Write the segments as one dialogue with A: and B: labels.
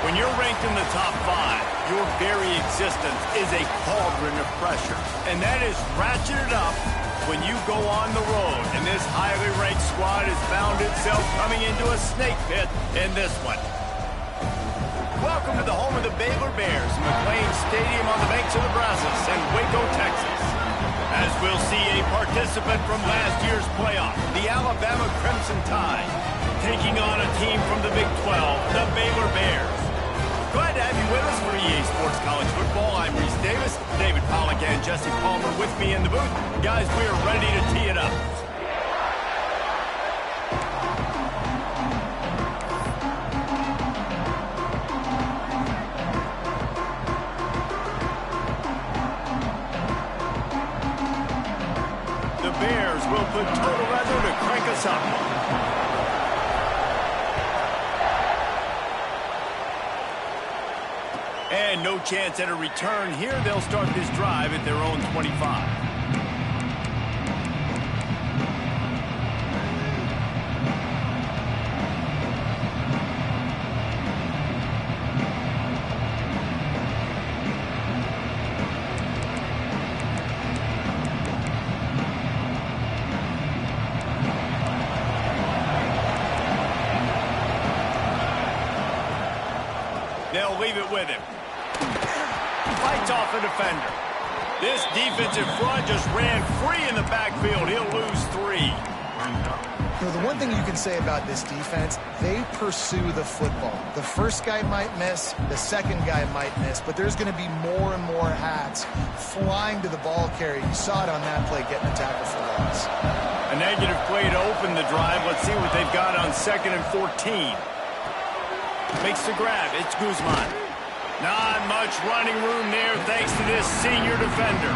A: When you're ranked in the top 5, your very existence is a cauldron of pressure. And that is ratcheted up when you go on the road. And this highly ranked squad has found itself coming into a snake pit in this one. Welcome to the home of the Baylor Bears, McLean Stadium on the banks of the Brazos in Waco, Texas. As we'll see a participant from last year's playoff, the Alabama Crimson Tide, taking on a team from the Big 12, the Baylor Bears. Glad to have you with us for EA Sports College Football. I'm Reese Davis, David Pollack and Jesse Palmer with me in the booth. Guys, we are ready to tee it up. The Bears will put total weather to crank us up. And no chance at a return here. They'll start this drive at their own 25. They'll leave it with him. Fights off a defender. This defensive front just ran free in the backfield. He'll lose 3.
B: You know, the one thing you can say about this defense, they pursue the football. The first guy might miss, the second guy might miss, but there's going to be more and more hats flying to the ball carrier. You saw it on that play, getting a tackle for loss.
A: A negative play to open the drive. Let's see what they've got on 2nd and 14. Makes the grab. It's Guzman. Not much running room there thanks to this senior defender.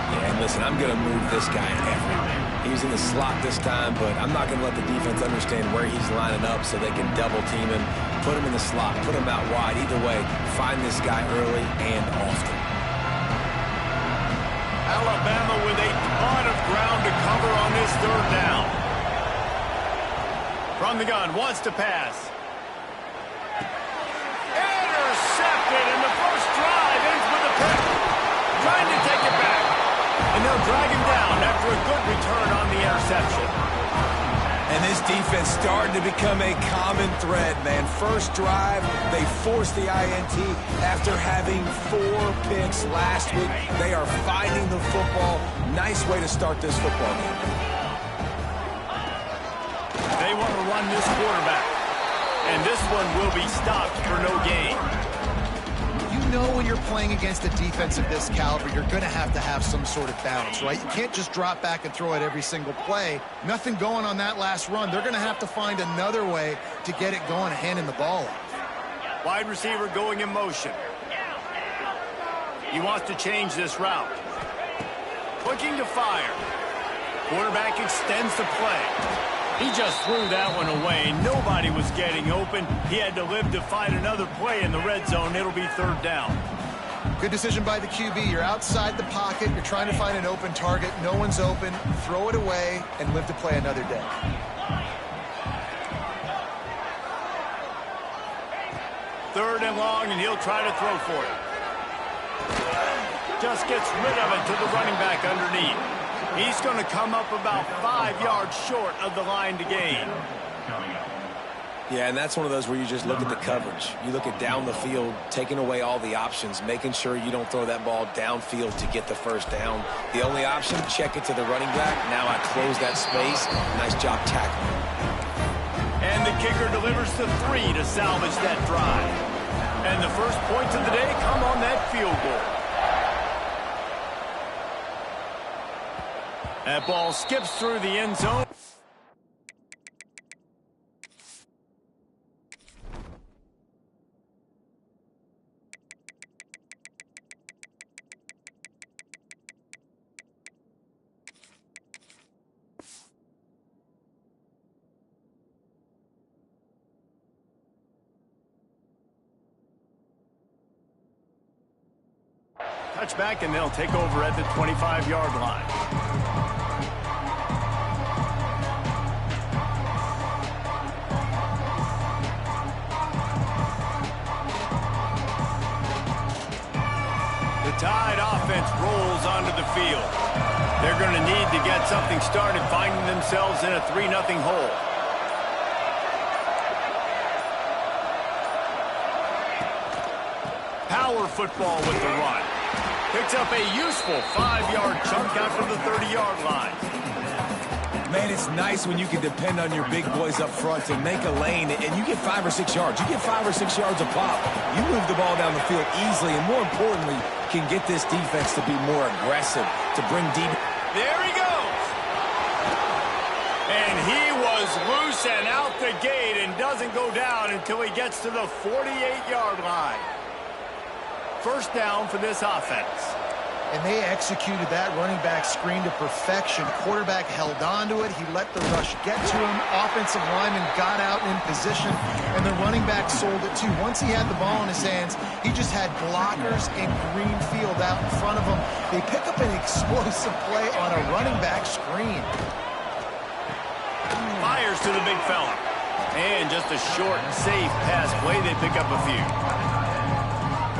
C: Yeah, and listen, I'm going to move this guy everywhere. He's in the slot this time, but I'm not going to let the defense understand where he's lining up so they can double team him, put him in the slot, put him out wide. Either way, find this guy early and often.
A: Alabama with a ton of ground to cover on this 3rd down. From the gun, wants to pass. Intercepted, and the first drive ends with a pick. Trying to take it back. And they'll drag him down after a good return on the interception.
C: And this defense starting to become a common thread, man. First drive, they forced the INT after having 4 picks last week. They are finding the football. Nice way to start this football game.
A: They want to run this quarterback. And this one will be stopped for no gain.
B: You know when you're playing against a defense of this caliber, you're going to have some sort of balance, right? You can't just drop back and throw it every single play. Nothing going on that last run. They're going to have to find another way to get it going, handing the ball off.
A: Wide receiver going in motion. He wants to change this route. Looking to fire. Quarterback extends the play. He just threw that one away. Nobody was getting open. He had to live to find another play in the red zone. It'll be 3rd down.
B: Good decision by the QB. You're outside the pocket. You're trying to find an open target. No one's open. Throw it away and live to play another day.
A: Third and long, and he'll try to throw for it. Just gets rid of it to the running back underneath. He's going to come up about 5 yards short of the line to gain.
C: Yeah, and that's one of those where you just look at the coverage. You look at down the field, taking away all the options, making sure you don't throw that ball downfield to get the first down. The only option, check it to the running back. Now I close that space. Nice job tackling.
A: And the kicker delivers the 3 to salvage that drive. And the first points of the day come on that field goal. That ball skips through the end zone. Touchback, and they'll take over at the 25-yard line. Tide offense rolls onto the field. They're going to need to get something started, finding themselves in a 3-0 hole. Power football with the run. Picks up a useful 5-yard chunk out to the 30-yard line.
C: Man, it's nice when you can depend on your big boys up front to make a lane, and you get 5 or 6 yards. You get 5 or 6 yards a pop. You move the ball down the field easily, and more importantly, can get this defense to be more aggressive, to bring deep.
A: There he goes. And he was loose and out the gate and doesn't go down until he gets to the 48-yard line. First down for this offense.
B: And they executed that running back screen to perfection. Quarterback held on to it. He let the rush get to him. Offensive lineman got out in position, and the running back sold it too. Once he had the ball in his hands, he just had blockers and green field out in front of him. They pick up an explosive play on a running back screen.
A: Fires to the big fella. And just a short, safe pass play. They pick up a few.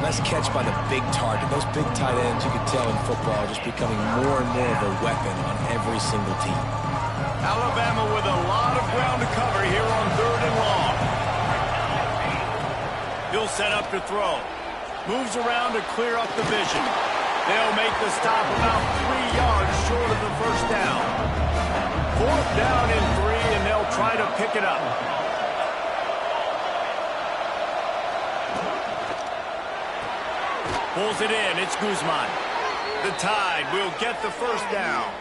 C: Nice catch by the big target. Those big tight ends, you can tell in football, are just becoming more and more of a weapon on every single team.
A: Alabama with a lot of ground to cover here on 3rd and long. He'll set up to throw. Moves around to clear up the vision. They'll make the stop about 3 yards short of the first down. 4th down and 3, and they'll try to pick it up. Pulls it in. It's Guzman. The Tide will get the first down.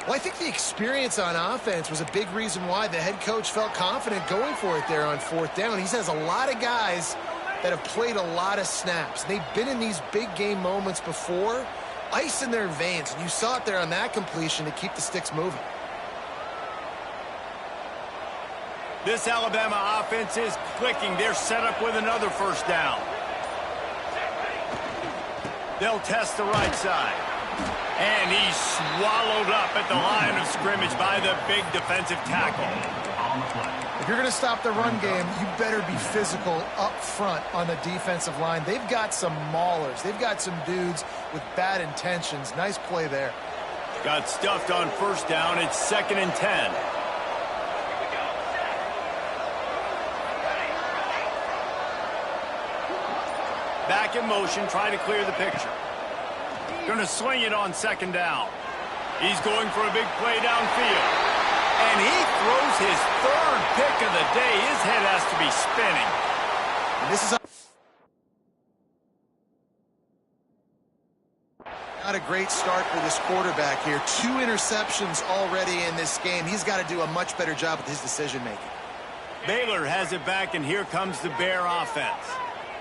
B: Well, I think the experience on offense was a big reason why the head coach felt confident going for it there on 4th down. He has a lot of guys that have played a lot of snaps. They've been in these big game moments before. Ice in their veins. And you saw it there on that completion to keep the sticks moving.
A: This Alabama offense is clicking. They're set up with another first down. They'll test the right side. And he's swallowed up at the line of scrimmage by the big defensive tackle.
B: If you're going to stop the run game, you better be physical up front on the defensive line. They've got some maulers. They've got some dudes with bad intentions. Nice play there.
A: Got stuffed on first down. It's 2nd and 10. Back in motion, trying to clear the picture. Going to swing it on 2nd down. He's going for a big play downfield. And he throws his 3rd pick of the day. His head has to be spinning.
B: And this is not a great start for this quarterback here. 2 interceptions already in this game. He's got to do a much better job with his decision-making.
A: Baylor has it back, and here comes the Bear offense.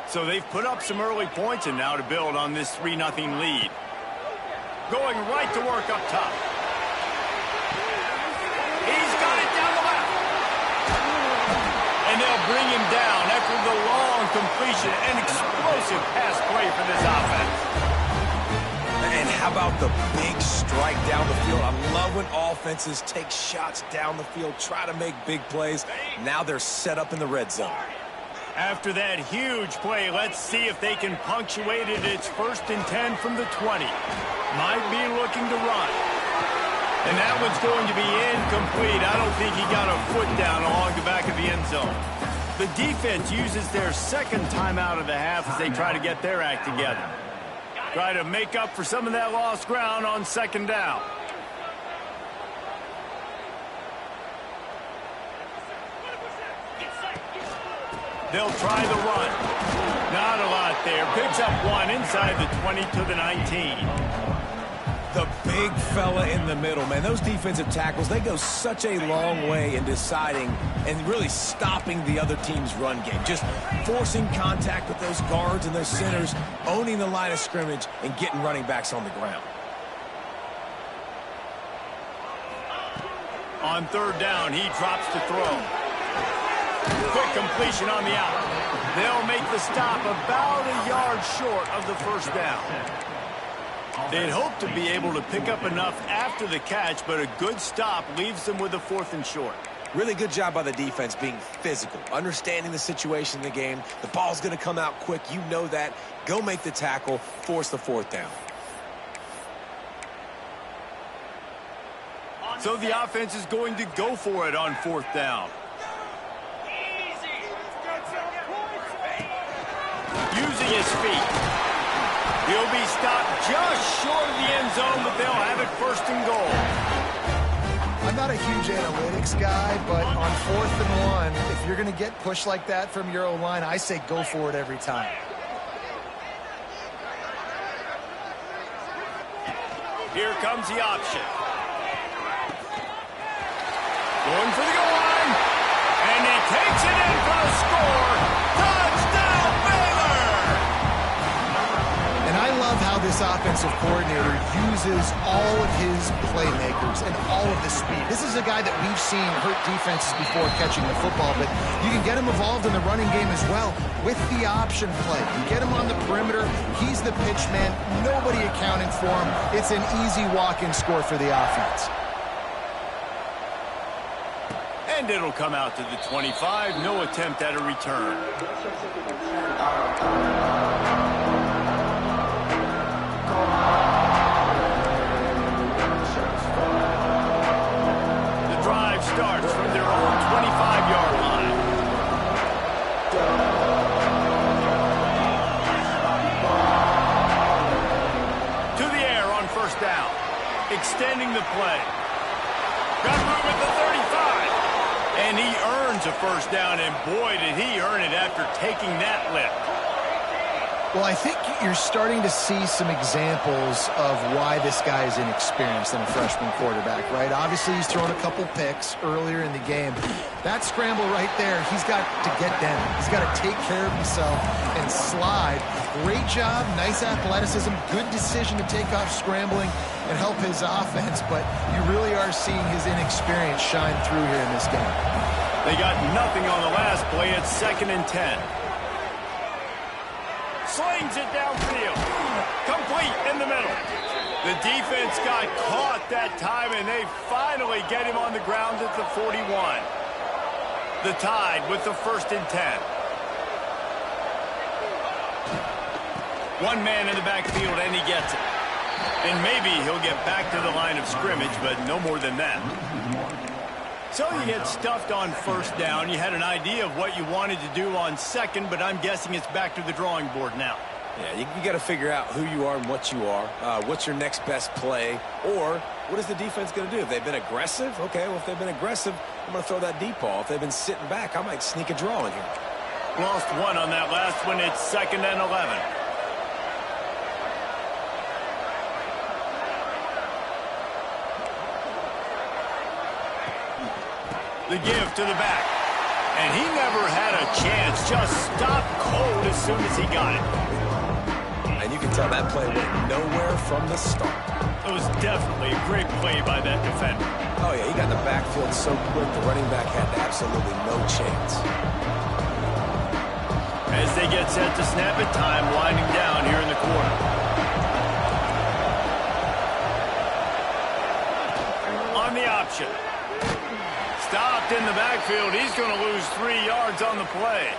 A: So they've put up some early points and now to build on this 3-0 lead. Going right to work up top. He's got it down the left. And they'll bring him down after the long completion. An explosive pass play for this offense.
C: And how about the big strike down the field? I love when offenses take shots down the field, try to make big plays. Now they're set up in the red zone.
A: After that huge play, let's see if they can punctuate it. It's 1st and 10 from the 20. Might be looking to run. And that one's going to be incomplete. I don't think he got a foot down along the back of the end zone. The defense uses their 2nd timeout of the half as they try to get their act together. Try to make up for some of that lost ground on 2nd down. They'll try the run. Not a lot there. Picks up 1 inside the 20 to the 19.
C: The big fella in the middle, man. Those defensive tackles, they go such a long way in deciding and really stopping the other team's run game. Just forcing contact with those guards and those centers, owning the line of scrimmage, and getting running backs on the ground.
A: On 3rd down, he drops to throw. Quick completion on the out. They'll make the stop about a yard short of the first down. They'd hope to be able to pick up enough after the catch, but a good stop leaves them with a 4th and short.
C: Really good job by the defense being physical, understanding the situation in the game. The ball's going to come out quick. You know that. Go make the tackle, force the fourth down.
A: So the offense is going to go for it on fourth down. Using his feet. He'll be stopped just short of the end zone, but they'll have it first and goal.
B: I'm not a huge analytics guy, but on 4th and 1, if you're going to get pushed like that from your O-line, I say go for it every time.
A: Here comes the option. Going for the goal line. And he takes it in for the score. Touchdown, Baylor!
B: And I love how this offensive coordinator uses all of his playmakers and all of the speed. This is a guy that we've seen hurt defenses before catching the football, but you can get him involved in the running game as well with the option play. You get him on the perimeter. He's the pitch man. Nobody accounting for him. It's an easy walk-in score for the offense.
A: And it'll come out to the 25. No attempt at a return. The drive starts from their own 25-yard line. To the air on first down. Extending the play. Got room at the 35. And he earns a first down, and boy, did he earn it after taking that lift.
B: Well, I think you're starting to see some examples of why this guy is inexperienced than a freshman quarterback, right? Obviously, he's thrown a couple picks earlier in the game. That scramble right there, he's got to get down. He's got to take care of himself and slide. Great job, nice athleticism, good decision to take off scrambling and help his offense, but you really are seeing his inexperience shine through here in this game.
A: They got nothing on the last play. It's 2nd and 10. Slings it downfield. Complete in the middle. The defense got caught that time, and they finally get him on the ground at the 41. The Tide with the 1st and 10. One man in the backfield, and he gets it. And maybe he'll get back to the line of scrimmage, but no more than that. So you get stuffed on first down. You had an idea of what you wanted to do on second, but I'm guessing it's back to the drawing board now.
C: Yeah, you got to figure out who you are and what you are. What's your next best play? Or what is the defense going to do? If they've been aggressive, okay, well, if they've been aggressive, I'm going to throw that deep ball. If they've been sitting back, I might sneak a draw in here.
A: Lost one on that last one. It's 2nd and 11. The give to the back. And he never had a chance. Just stopped cold as soon as he got it.
C: And you can tell that play went nowhere from the start.
A: It was definitely a great play by that defender.
C: Oh, yeah, he got in the backfield so quick, the running back had absolutely no chance.
A: As they get set to snap it, time winding down here in the quarter. On the option. Stopped in the backfield. He's going to lose 3 yards on the play.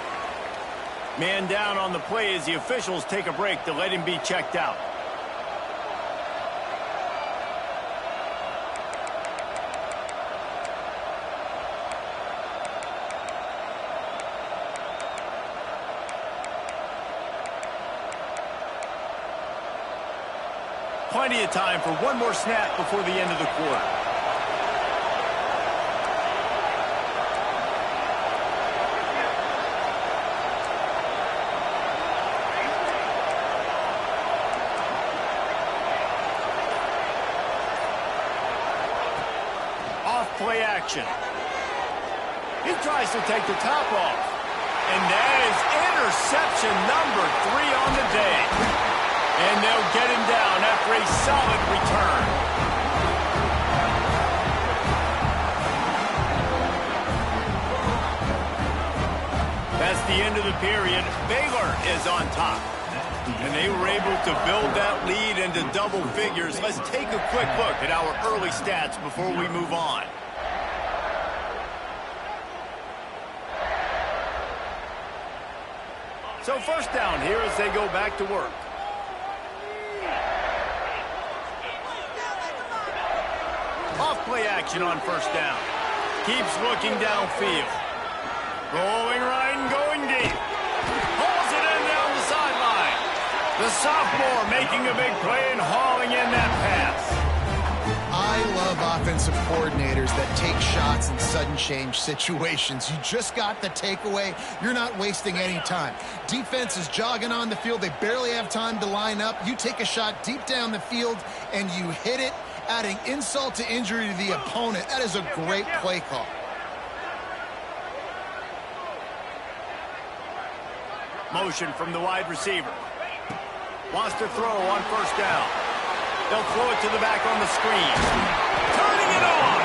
A: Man down on the play as the officials take a break to let him be checked out. Plenty of time for one more snap before the end of the quarter. Play action. He tries to take the top off. And that is interception number 3 on the day. And they'll get him down after a solid return. That's the end of the period. Baylor is on top. And they were able to build that lead into double figures. Let's take a quick look at our early stats before we move on. So first down here as they go back to work. Off play action on first down. Keeps looking downfield. Rolling right and going deep. Hauls it in down the sideline. The sophomore making a big play and hauling in that pass.
B: I love offensive coordinators that take shots in sudden change situations. You just got the takeaway. You're not wasting any time. Defense is jogging on the field. They barely have time to line up. You take a shot deep down the field, and you hit it, adding insult to injury to the opponent. That is a great play call.
A: Motion from the wide receiver. Wants to throw on first down. They'll throw it to the back on the screen. Turning it on!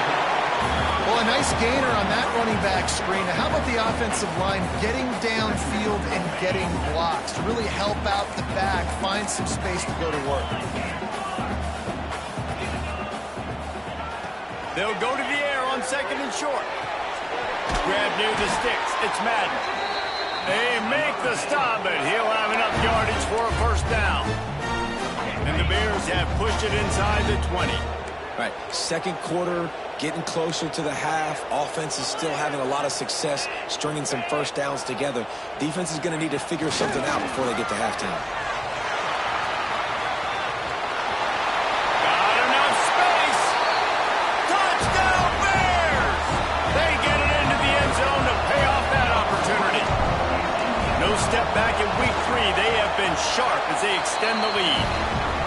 B: Well, a nice gainer on that running back screen. Now, how about the offensive line getting downfield and getting blocks to really help out the back, find some space to go to work?
A: They'll go to the air on second and short. Grab near the sticks. It's Madden. They make the stop, but he'll have enough yardage for a first down. And the Bears have pushed it inside the 20.
C: Right, second quarter, getting closer to the half. Offense is still having a lot of success stringing some first downs together. Defense is going to need to figure something out before they get to halftime.
A: Got enough space. Touchdown Bears! They get it into the end zone to pay off that opportunity. No step back in week 3. They have been sharp as they extend the lead.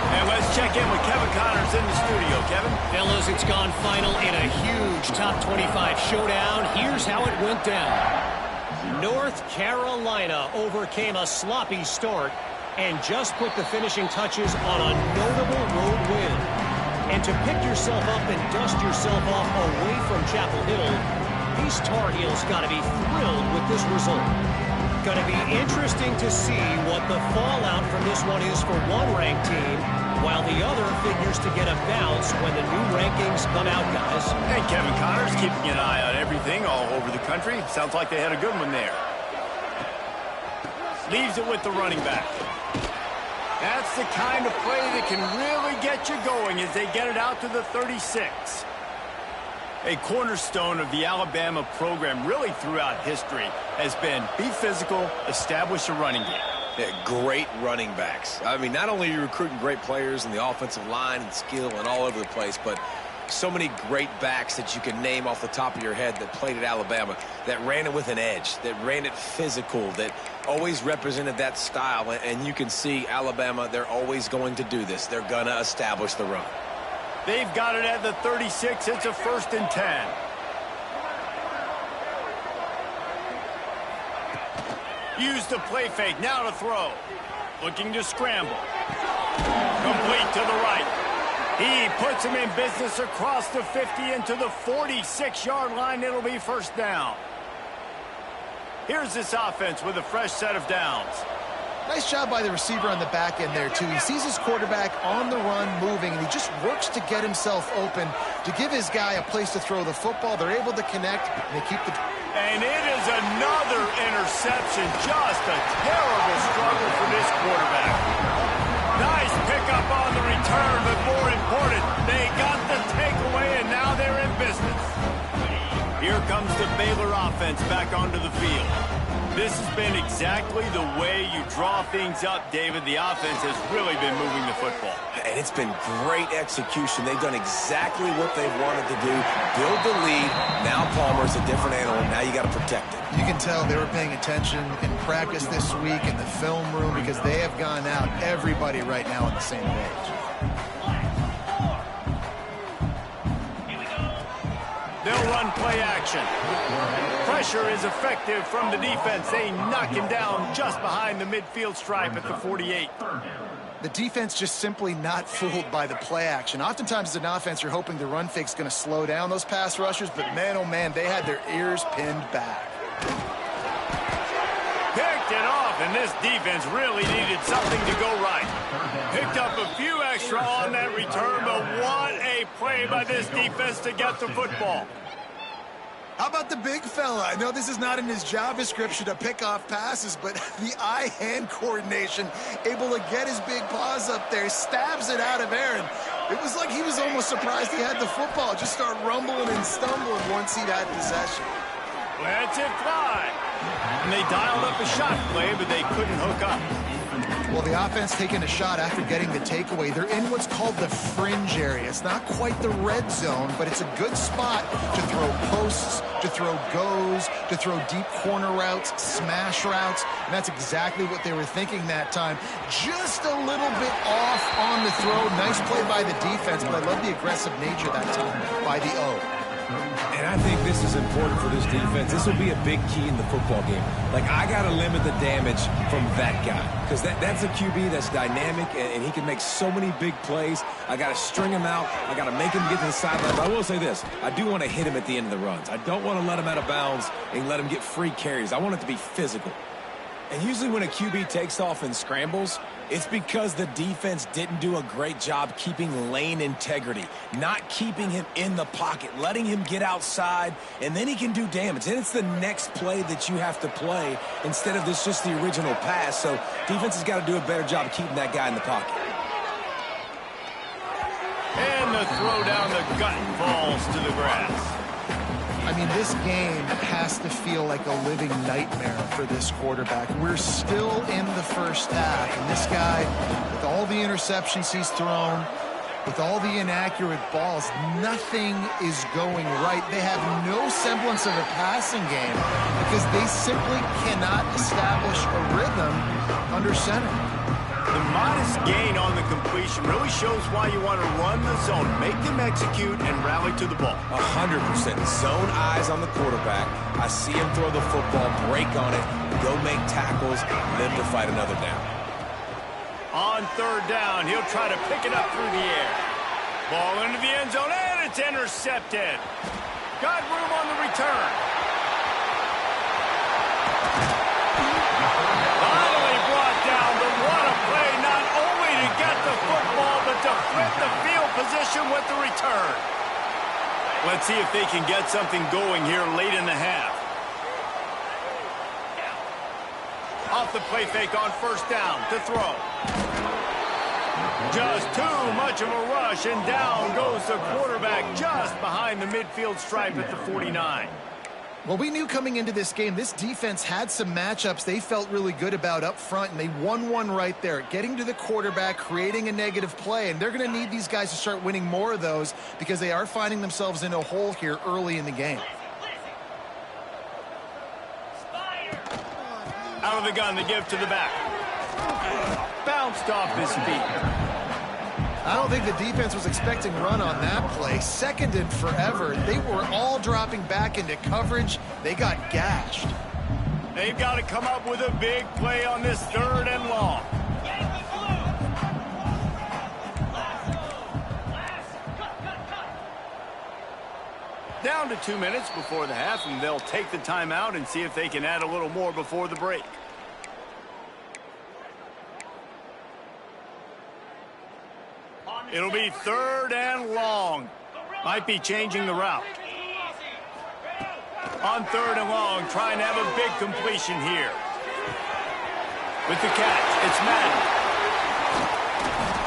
A: And let's check in with Kevin Connors in the studio. Kevin?
D: Fellas, it's gone final in a huge top 25 showdown. Here's how it went down. North Carolina overcame a sloppy start and just put the finishing touches on a notable road win. And to pick yourself up and dust yourself off away from Chapel Hill, these Tar Heels got to be thrilled with this result. Going to be interesting to see what the fallout from this one is for one ranked team, while the other figures to get a bounce when the new rankings come out, guys.
A: And Kevin Connors keeping an eye on everything all over the country. Sounds like they had a good one there. Leaves it with the running back. That's the kind of play that can really get you going as they get it out to the 36. A cornerstone of the Alabama program really throughout history has been be physical, establish a running game.
C: Yeah, great running backs. I mean, not only are you recruiting great players in the offensive line and skill and all over the place, but so many great backs that you can name off the top of your head that played at Alabama, that ran it with an edge, that ran it physical, that always represented that style. And you can see Alabama, they're always going to do this. They're going to establish the run.
A: They've got it at the 36. It's a 1st and 10. Use the play fake. Now to throw. Looking to scramble. Complete to the right. He puts him in business across the 50 into the 46-yard line. It'll be first down. Here's this offense with a fresh set of downs.
B: Nice job by the receiver on the back end there, too. He sees his quarterback on the run moving, and he just works to get himself open to give his guy a place to throw the football. They're able to connect, and they keep the...
A: And it is another interception. Just a terrible struggle for this quarterback. Nice pickup on the return, but more important, they got the takeaway, and now they're in business. Here comes the Baylor offense back onto the field. This has been exactly the way you draw things up, David. The offense has really been moving the football.
C: And it's been great execution. They've done exactly what they've wanted to do. Build the lead. Now Palmer's a different animal. Now you got to protect it.
B: You can tell they were paying attention in practice this week in the film room because they have gone out, everybody right now on the same page.
A: They'll run play action. Pressure is effective from the defense. They knock him down just behind the midfield stripe at the 48.
B: The defense just simply not fooled by the play action. Oftentimes as an offense, you're hoping the run fake's going to slow down those pass rushers, but man, oh man, they had their ears pinned back.
A: Picked it off, and this defense really needed something to go right. Picked up a few extra on that return, but what a play by this defense to get the football.
B: How about the big fella? I know this is not in his job description to pick off passes, but the eye-hand coordination, able to get his big paws up there, stabs it out of Aaron. It was like he was almost surprised he had the football. Just start rumbling and stumbling once he'd had possession.
A: Lets it fly. And they dialed up a shot play, but they couldn't hook up.
B: Well, the offense taking a shot after getting the takeaway. They're in what's called the fringe area. It's not quite the red zone, but it's a good spot to throw posts, to throw goes, to throw deep corner routes, smash routes, and that's exactly what they were thinking that time. Just a little bit off on the throw. Nice play by the defense, but I love the aggressive nature that time by the O.
C: And I think this is important for this defense. This will be a big key in the football game. Like, I got to limit the damage from that guy because that's a QB that's dynamic, and he can make so many big plays. I got to string him out. I got to make him get to the sideline. But I will say this. I do want to hit him at the end of the runs. I don't want to let him out of bounds and let him get free carries. I want it to be physical. And usually when a QB takes off and scrambles, it's because the defense didn't do a great job keeping lane integrity, not keeping him in the pocket, letting him get outside, and then he can do damage. And it's the next play that you have to play instead of this just the original pass. So defense has got to do a better job keeping that guy in the pocket.
A: And the throw down the gut falls to the grass.
B: I mean, this game has to feel like a living nightmare for this quarterback. We're still in the first half, and this guy, with all the interceptions he's thrown, with all the inaccurate balls, nothing is going right. They have no semblance of a passing game because they simply cannot establish a rhythm under center.
A: The modest gain on the completion really shows why you want to run the zone, make them execute, and rally to the ball.
C: 100%. Zone eyes on the quarterback. I see him throw the football, break on it, go make tackles, live to fight another down.
A: On third down, he'll try to pick it up through the air. Ball into the end zone, and it's intercepted. Got room on the return. Finally brought down, but what a play, not only to get the football, but to flip the field position with the return. Let's see if they can get something going here late in the half. Off the play fake on first down to throw. Just too much of a rush, and down goes the quarterback just behind the midfield stripe at the 49.
B: Well, we knew coming into this game, this defense had some matchups they felt really good about up front, and they won one right there, getting to the quarterback, creating a negative play, and they're going to need these guys to start winning more of those because they are finding themselves in a hole here early in the game.
A: Out of the gun, the give to the back. Bounced off his feet.
B: I don't think the defense was expecting run on that play. Second and forever. They were all dropping back into coverage. They got gashed.
A: They've got to come up with a big play on this third and long. Down to 2 minutes before the half, and they'll take the timeout and see if they can add a little more before the break. It'll be third and long. Might be changing the route. On third and long, trying to have a big completion here. With the catch, it's Madden.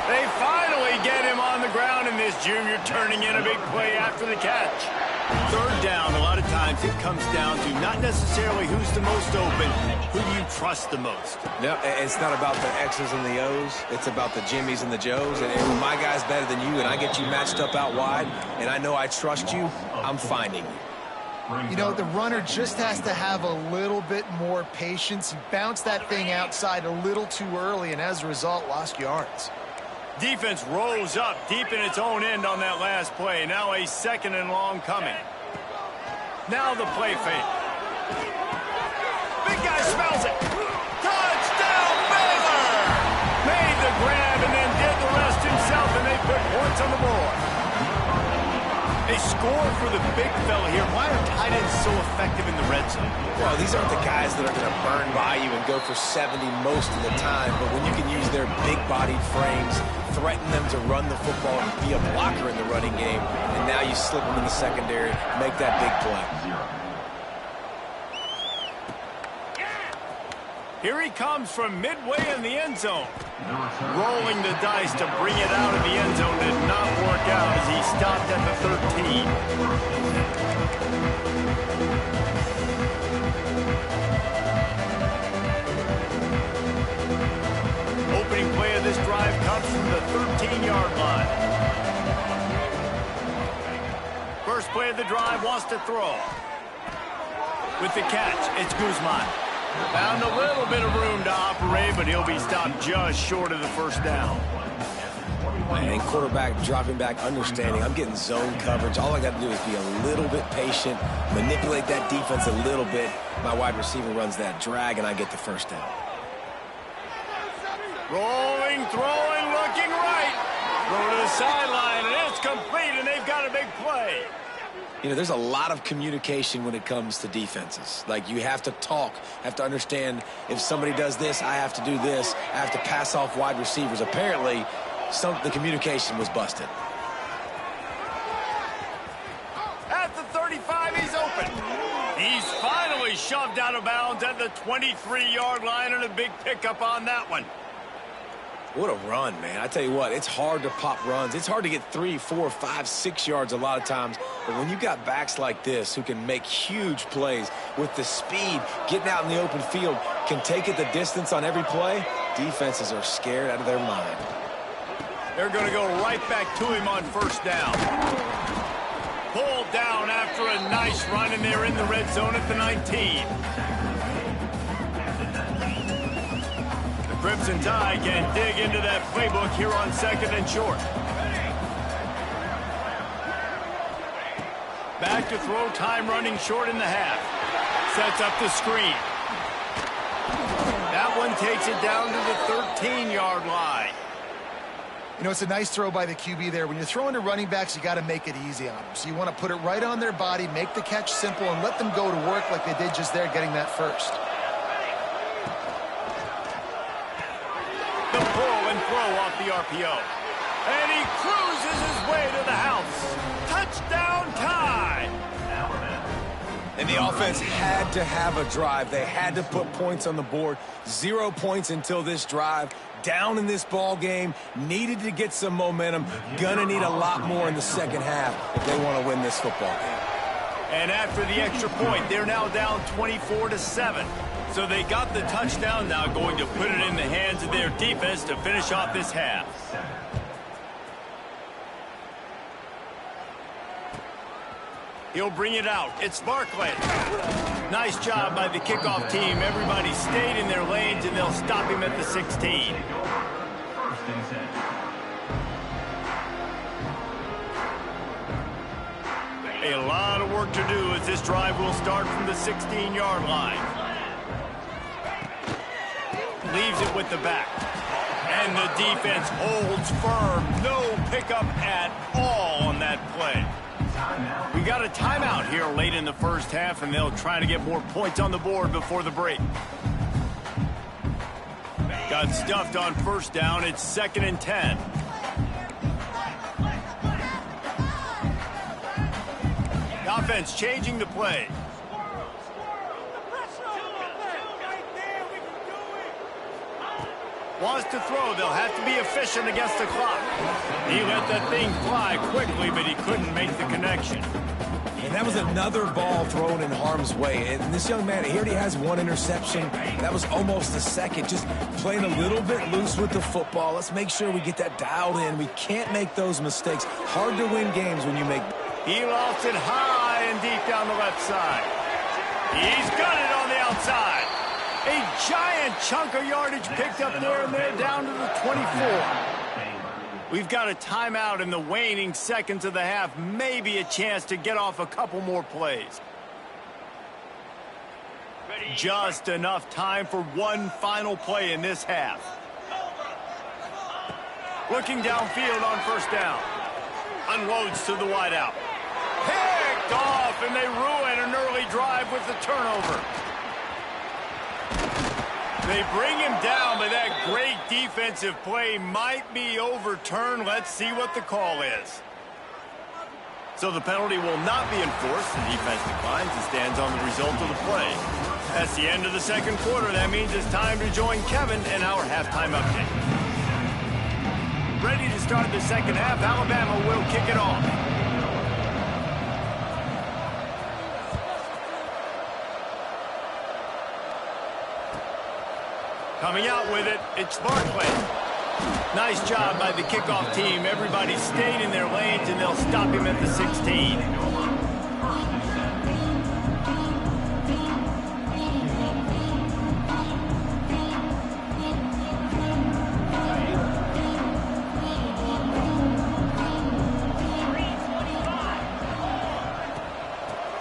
A: They finally get him on the ground, and this junior turning in a big play after the catch. Third down, a lot of times it comes down to not necessarily who's the most open, who do you trust the most.
C: No, it's not about the X's and the O's. It's about the Jimmys and the Joes. And when my guy's better than you and I get you matched up out wide and I know I trust you, I'm finding you.
B: You know, the runner just has to have a little bit more patience. He bounced that thing outside a little too early and as a result lost yards.
A: Defense rose up deep in its own end on that last play. Now a second and long coming. Now the play fake. Big guy smells it. Touchdown, Baylor! Made the grab and then did the rest himself, and they put points on the board. A they score for the big fella here. Why are tight ends so effective in the red zone?
C: Well, these aren't the guys that are going to burn by you and go for 70 most of the time, but when you can use their big-bodied frames, threaten them to run the football and be a blocker in the running game, and now you slip them in the secondary, make that big play.
A: Here he comes from midway in the end zone. Rolling the dice to bring it out of the end zone did not work out as he stopped at the 13. Opening play of this drive comes from the 13-yard line. First play of the drive wants to throw. With the catch, it's Guzman. Found a little bit of room to operate, but he'll be stopped just short of the first down.
C: And quarterback dropping back, understanding I'm getting zone coverage. All I got to do is be a little bit patient, manipulate that defense a little bit. My wide receiver runs that drag, and I get the first down.
A: Rolling, throwing, looking right. Throw to the sideline, and it's complete, and they've got a big play.
C: You know, there's a lot of communication when it comes to defenses. Like, you have to talk, have to understand if somebody does this, I have to do this. I have to pass off wide receivers. Apparently, the communication was busted.
A: At the 35, he's open. He's finally shoved out of bounds at the 23-yard line, and a big pickup on that one.
C: What a run, man. I tell you what, it's hard to pop runs. It's hard to get 3, 4, 5, 6 yards a lot of times. But when you've got backs like this who can make huge plays with the speed, getting out in the open field, can take it the distance on every play, defenses are scared out of their mind.
A: They're going to go right back to him on first down. Pulled down after a nice run, and they're in the red zone at the 19. Crimson Tide can dig into that playbook here on second and short. Back to throw, time running short in the half. Sets up the screen. That one takes it down to the 13-yard line.
B: You know, it's a nice throw by the QB there. When you're throwing to running backs, you got to make it easy on them. So you want to put it right on their body, make the catch simple, and let them go to work like they did just there, getting that first.
A: The pull and throw off the RPO. And he cruises his way to the house. Touchdown Tide!
C: And the offense had to have a drive. They had to put points on the board. 0 points until this drive. Down in this ball game. Needed to get some momentum. Gonna need a lot more in the second half if they want to win this football game.
A: And after the extra point, they're now down 24-7. So they got the touchdown, now going to put it in the hands of their defense to finish off this half. He'll bring it out. It's Barkley. Nice job by the kickoff team. Everybody stayed in their lanes, and they'll stop him at the 16. A lot of work to do as this drive will start from the 16-yard line. Leaves it with the back. And the defense holds firm. No pickup at all on that play. We got a timeout here late in the first half, and they'll try to get more points on the board before the break. Got stuffed on first down. It's 2nd and 10. The offense changing the play. Wants to throw. They'll have to be efficient against the clock. He let that thing fly quickly, but he couldn't make the connection.
C: And that was another ball thrown in harm's way. And this young man, he already has one interception. That was almost a second. Just playing a little bit loose with the football. Let's make sure we get that dialed in. We can't make those mistakes. Hard to win games when you make...
A: He lost it high and deep down the left side. He's got it on the outside. A giant chunk of yardage picked up there, and they're down to the 24. We've got a timeout in the waning seconds of the half. Maybe a chance to get off a couple more plays. Just enough time for one final play in this half. Looking downfield on first down. Unloads to the wideout. Picked off, and they ruin an early drive with the turnover. They bring him down, but that great defensive play might be overturned. Let's see what the call is. So the penalty will not be enforced. The defense declines and stands on the result of the play. That's the end of the second quarter. That means it's time to join Kevin in our halftime update. Ready to start the second half. Alabama will kick it off. Coming out with it, it's Barkley. Nice job by the kickoff team. Everybody stayed in their lanes, and they'll stop him at the 16.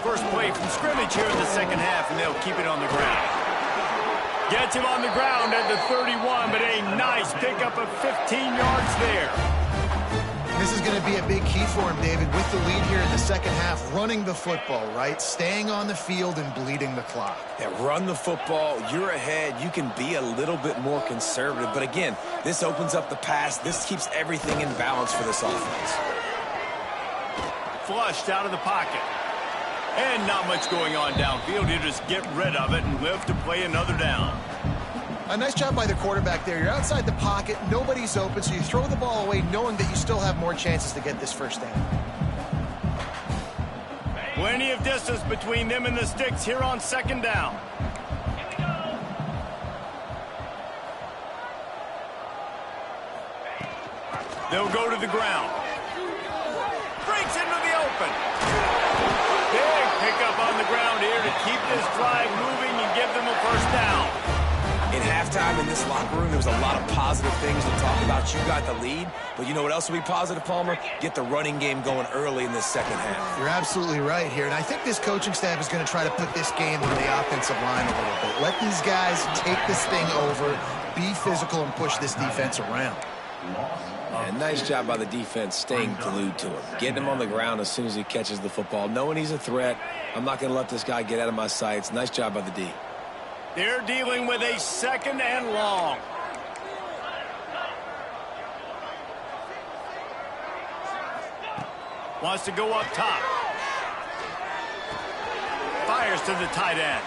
A: First play from scrimmage here in the second half, and they'll keep it on the ground. Gets him on the ground at the 31, but a nice pickup of 15 yards there.
B: This is going to be a big key for him, David, with the lead here in the second half, running the football, right? Staying on the field and bleeding the clock.
C: Yeah, run the football. You're ahead. You can be a little bit more conservative. But again, this opens up the pass. This keeps everything in balance for this offense.
A: Flushed out of the pocket. And not much going on downfield. You just get rid of it and live to play another down.
B: A nice job by the quarterback there. You're outside the pocket. Nobody's open, so you throw the ball away knowing that you still have more chances to get this first down.
A: Plenty of distance between them and the sticks here on second down. They'll go to the ground. Breaks into the open. Big pickup on the ground here to keep this drive moving and give them a first down.
C: In halftime in this locker room, there was a lot of positive things to talk about. You got the lead, but you know what else will be positive, Palmer? Get the running game going early in this second half.
B: You're absolutely right here, and I think this coaching staff is going to try to put this game on the offensive line a little bit. Let these guys take this thing over, be physical, and push this defense around.
C: And nice job by the defense staying glued to him. Getting him on the ground as soon as he catches the football. Knowing he's a threat, I'm not going to let this guy get out of my sights. Nice job by the D.
A: They're dealing with a second and long. Wants to go up top. Fires to the tight end.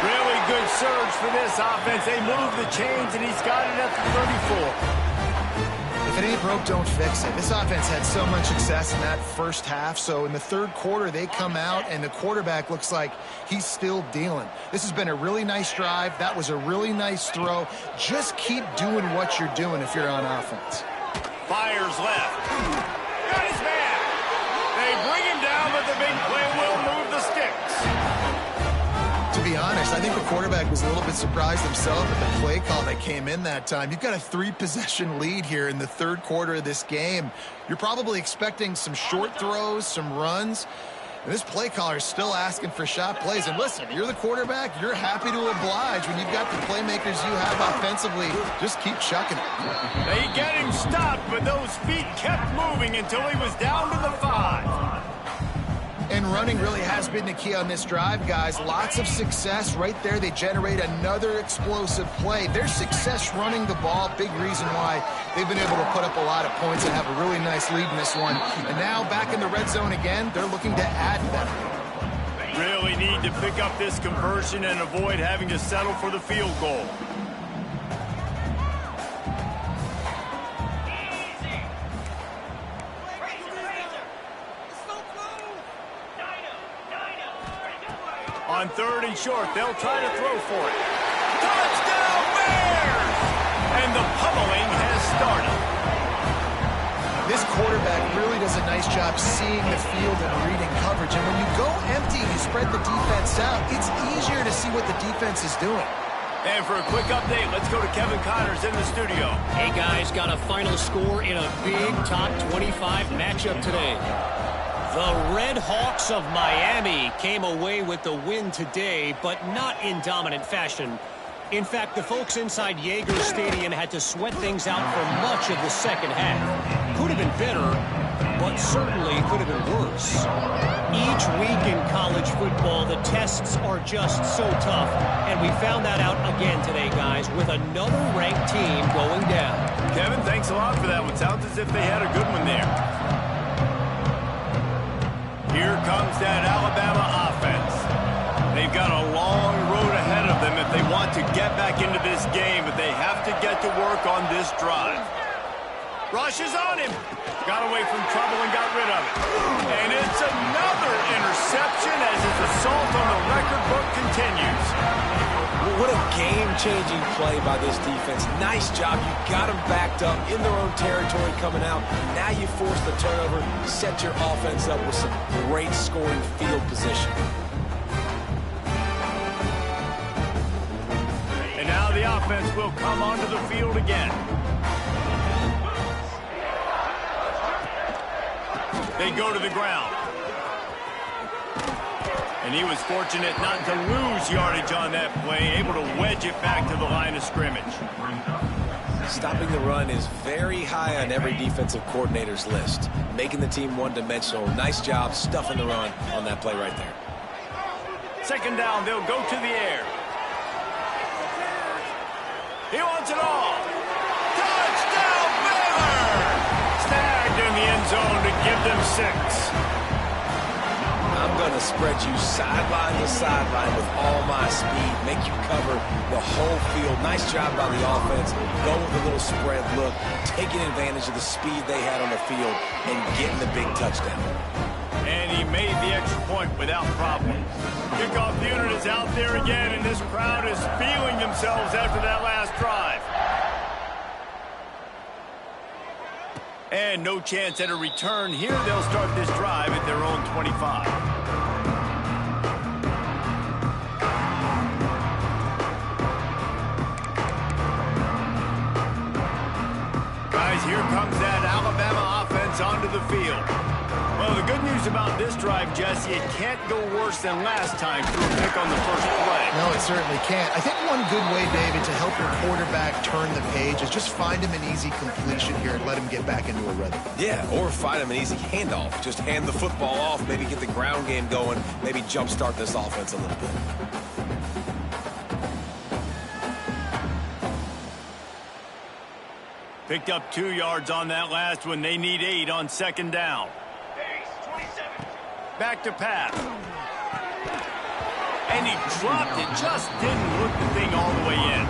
A: Really good surge for this offense. They move the chains, and he's got it at the 34.
B: If it ain't broke, don't fix it. This offense had so much success in that first half, so in the third quarter, they come out, and the quarterback looks like he's still dealing. This has been a really nice drive. That was a really nice throw. Just keep doing what you're doing if you're on offense.
A: Fires left. Got his man. They bring him down, but the big play will move the sticks.
B: To be honest, I think the quarterback was a little bit surprised himself at the play call that came in that time. You've got a 3-possession lead here in the third quarter of this game. You're probably expecting some short throws, some runs. And this play caller is still asking for shot plays. And listen, you're the quarterback. You're happy to oblige when you've got the playmakers you have offensively. Just keep chucking it.
A: They get him stopped, but those feet kept moving until he was down to the 5.
B: And running really has been the key on this drive, guys. Lots of success right there. They generate another explosive play. Their success running the ball, big reason why they've been able to put up a lot of points and have a really nice lead in this one. And now back in the red zone again, they're looking to add to that.
A: Really need to pick up this conversion and avoid having to settle for the field goal. On third and short, they'll try to throw for it. Touchdown Bears! And the pummeling has started.
B: This quarterback really does a nice job seeing the field and reading coverage. And when you go empty, you spread the defense out. It's easier to see what the defense is doing.
A: And for a quick update, let's go to Kevin Connors in the studio.
D: Hey, guys, got a final score in a big top 25 matchup today. The Red Hawks of Miami came away with the win today, but not in dominant fashion. In fact, the folks inside Yager Stadium had to sweat things out for much of the second half. Could have been better, but certainly could have been worse. Each week in college football, the tests are just so tough, and we found that out again today, guys, with another ranked team going down.
A: Kevin, thanks a lot for that one. Sounds as if they had a good one there. Here comes that Alabama offense. They've got a long road ahead of them if they want to get back into this game, but they have to get to work on this drive. Rushes on him. Got away from trouble and got rid of it. And it's another interception as his assault on the record book continues.
C: What a game-changing play by this defense. Nice job. You got them backed up in their own territory coming out. Now you force the turnover, set your offense up with some great scoring field position.
A: And now the offense will come onto the field again. They go to the ground. And he was fortunate not to lose yardage on that play, able to wedge it back to the line of scrimmage.
C: Stopping the run is very high on every defensive coordinator's list. Making the team one-dimensional. Nice job stuffing the run on that play right there.
A: Second down, they'll go to the air. He wants it all. Touchdown, Baylor! Snagged in the end zone to give them 6.
C: I'm going to spread you sideline to sideline with all my speed, make you cover the whole field. Nice job by the offense. Go with a little spread look, taking advantage of the speed they had on the field and getting the big touchdown.
A: And he made the extra point without problem. Kickoff unit is out there again, and this crowd is feeling themselves after that last drive. And no chance at a return here. They'll start this drive at their own 25. Guys, here comes that Alabama offense onto the field. Well, the good news about this drive, Jesse, it can't go worse than last time through a pick on the first play.
B: No, it certainly can't. I think one good way, David, to help your quarterback turn the page is just find him an easy completion here and let him get back into a rhythm.
C: Yeah, or find him an easy handoff. Just hand the football off, maybe get the ground game going, maybe jumpstart this offense a little bit.
A: Picked up 2 yards on that last one. They need 8 on second down. Back to pass. And he dropped it. Just didn't look the thing all the way in.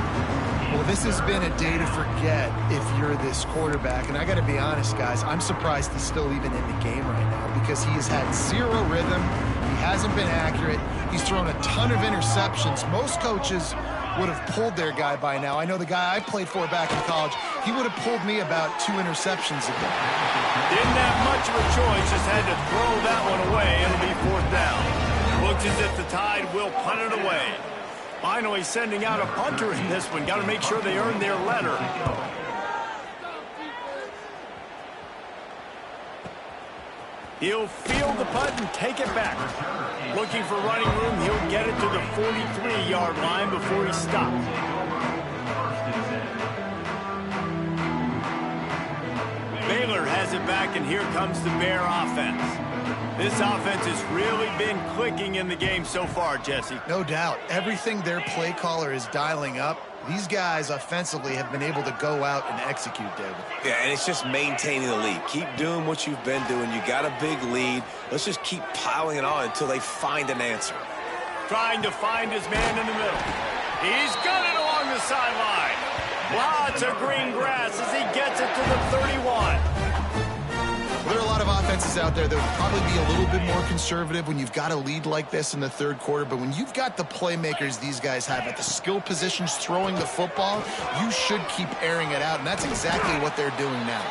B: Well, this has been a day to forget if you're this quarterback. And I got to be honest, guys, I'm surprised he's still even in the game right now because he has had 0 rhythm. He hasn't been accurate. He's thrown a ton of interceptions. Most coaches would have pulled their guy by now. I know the guy I played for back in college, he would have pulled me about 2 interceptions ago.
A: Didn't have much of a choice, just had to throw that one away. It'll be 4th down. Looks as if the Tide will punt it away. Finally sending out a punter in this one. Got to make sure they earn their letter. He'll field the punt and take it back. Looking for running room. He'll get it to the 43-yard line before he stops. Baylor has it back, and here comes the Bear offense. This offense has really been clicking in the game so far, Jesse.
B: No doubt. Everything their play caller is dialing up, these guys offensively have been able to go out and execute, David.
C: Yeah, and it's just maintaining the lead. Keep doing what you've been doing. You got a big lead. Let's just keep piling it on until they find an answer.
A: Trying to find his man in the middle. He's got it along the sideline. Lots of green grass as he gets it to the 31.
B: There are a lot of offenses out there that would probably be a little bit more conservative when you've got a lead like this in the third quarter. But when you've got the playmakers these guys have at the skill positions throwing the football, you should keep airing it out. And that's exactly what they're doing now.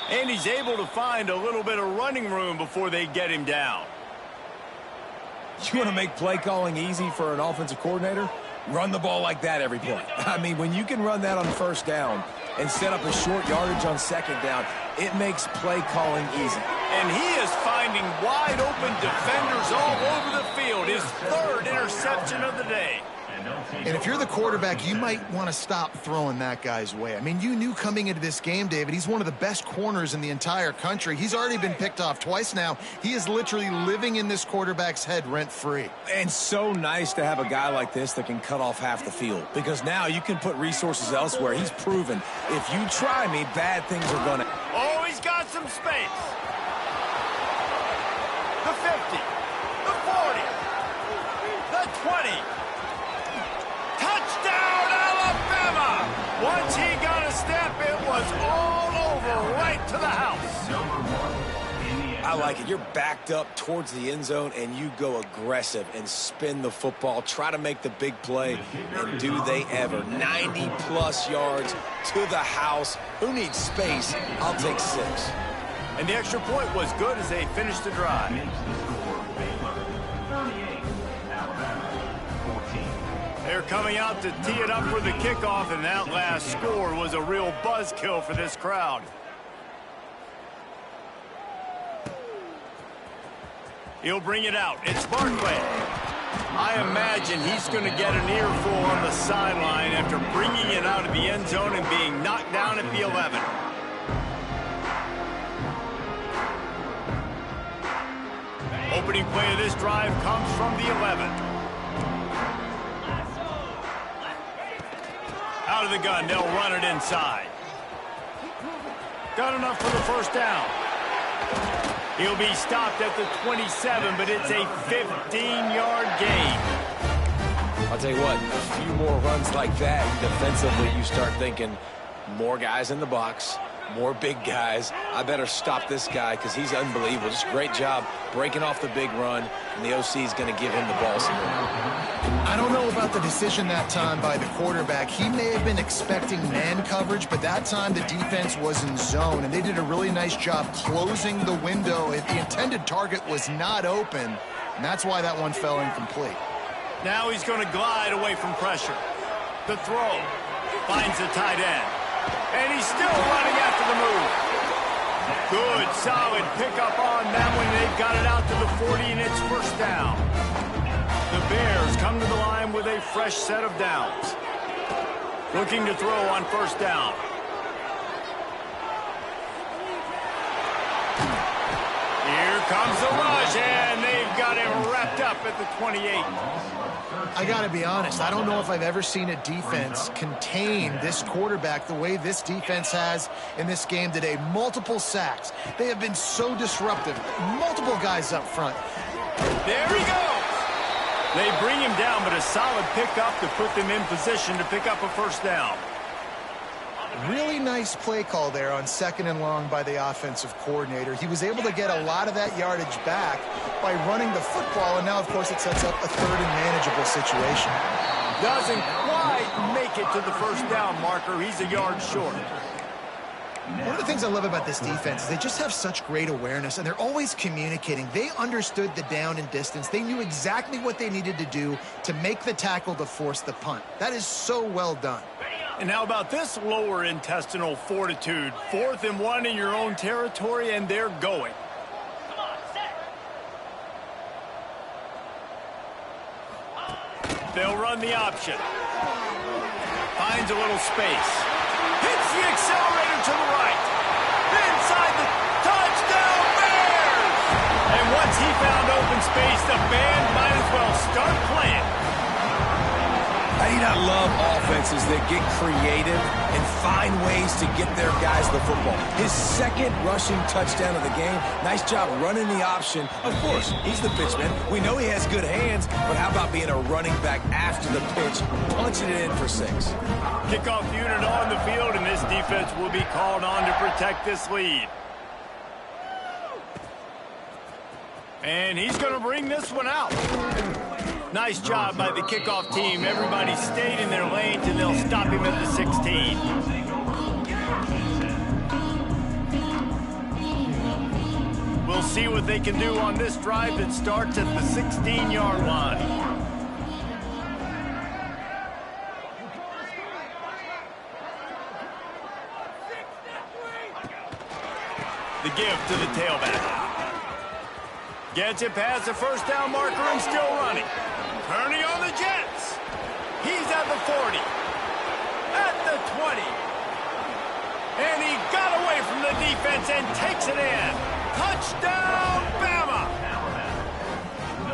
A: And he's able to find a little bit of running room before they get him down.
C: You want to make play calling easy for an offensive coordinator? Run the ball like that every play. I mean, when you can run that on first down and set up a short yardage on second down, it makes play calling easy.
A: And he is finding wide open defenders all over the field. His third interception of the day.
B: And if you're the quarterback, you might want to stop throwing that guy's way. I mean, you knew coming into this game, David, he's one of the best corners in the entire country. He's already been picked off twice now. He is literally living in this quarterback's head rent-free.
C: And so nice to have a guy like this that can cut off half the field, because now you can put resources elsewhere. He's proven if you try me, bad things are going to...
A: Oh, he's got some space. The 50, the 40, the 20. Touchdown, Alabama! Once he got a step, it was all over, right to the house.
C: I like it. You're backed up towards the end zone, and you go aggressive and spin the football, try to make the big play, and do they ever. 90-plus yards to the house. Who needs space? I'll take 6.
A: And the extra point was good as they finished the drive. They're coming out to tee it up for the kickoff, and that last score was a real buzzkill for this crowd. He'll bring it out. It's Barkley. I imagine he's going to get an earful on the sideline after bringing it out of the end zone and being knocked down at the 11. Opening play of this drive comes from the 11. Out of the gun, they'll run it inside. Got enough for the first down. He'll be stopped at the 27, but it's a 15-yard gain.
C: I'll tell you what, a few more runs like that, defensively you start thinking more guys in the box, more big guys. I better stop this guy because he's unbelievable. Just a great job breaking off the big run, and the OC is going to give him the ball some more.
B: I don't know about the decision that time by the quarterback. He may have been expecting man coverage, but that time the defense was in zone, and they did a really nice job closing the window. The intended target was not open, and that's why that one fell incomplete.
A: Now he's going to glide away from pressure. The throw finds the tight end, and he's still running after the move. Good, solid pickup on that one. They've got it out to the 40, and it's first down. The Bears come to the line with a fresh set of downs. Looking to throw on first down. Here comes the rush, and they've got him wrapped up at the 28.
B: I got to be honest, I don't know if I've ever seen a defense contain this quarterback the way this defense has in this game today. Multiple sacks. They have been so disruptive. Multiple guys up front.
A: There he goes. They bring him down, but a solid pickup to put them in position to pick up a first down.
B: Really nice play call there on 2nd and long by the offensive coordinator. He was able to get a lot of that yardage back by running the football, and now, of course, it sets up a 3rd and manageable situation.
A: Doesn't quite make it to the first down marker. He's a yard short.
B: One of the things I love about this defense is they just have such great awareness, and they're always communicating. They understood the down and distance. They knew exactly what they needed to do to make the tackle to force the punt. That is so well done.
A: And how about this lower intestinal fortitude? 4th and 1 in your own territory, and they're going. They'll run the option. Finds a little space. Hits the accelerator to the right. Inside the touchdown Bears! And once he found open space, the band might as well start playing.
C: How do you not love offenses that get creative and find ways to get their guys the football? His 2nd rushing touchdown of the game. Nice job running the option. Of course, he's the pitchman. We know he has good hands, but how about being a running back after the pitch, punching it in for 6?
A: Kickoff unit on the field, and this defense will be called on to protect this lead. And he's going to bring this one out. Nice job by the kickoff team. Everybody stayed in their lanes, and they'll stop him at the 16. We'll see what they can do on this drive that starts at the 16-yard line. The give to the tailback. Gets it past the first down marker and still running. Turning on the Jets. He's at the 40. At the 20. And he got away from the defense and takes it in. Touchdown, Bama!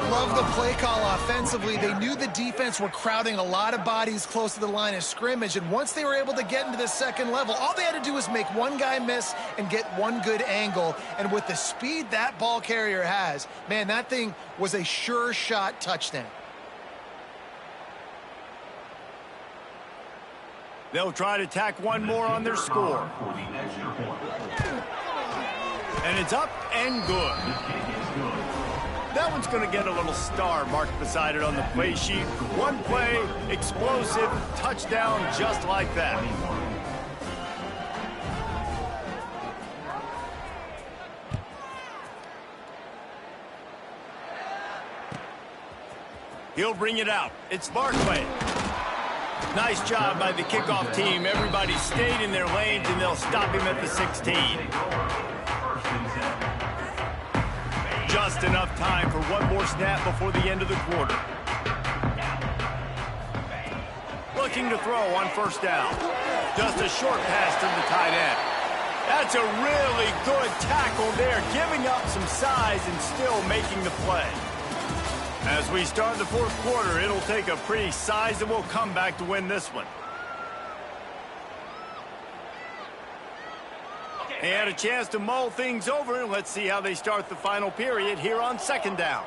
B: Love the play call offensively. They knew the defense were crowding a lot of bodies close to the line of scrimmage, and once they were able to get into the second level, all they had to do was make one guy miss and get one good angle. And with the speed that ball carrier has, man, that thing was a sure shot touchdown.
A: They'll try to tack one more on their score. And it's up and good. That one's going to get a little star marked beside it on the play sheet. One play, explosive, touchdown just like that. He'll bring it out. It's Barkley. Nice job by the kickoff team. Everybody stayed in their lanes, and they'll stop him at the 16. Just enough time for one more snap before the end of the quarter. Looking to throw on first down. Just a short pass to the tight end. That's a really good tackle there, giving up some size and still making the play. As we start the fourth quarter, it'll take a pretty sizable comeback to win this one. They had a chance to mull things over. Let's see how they start the final period here on second down.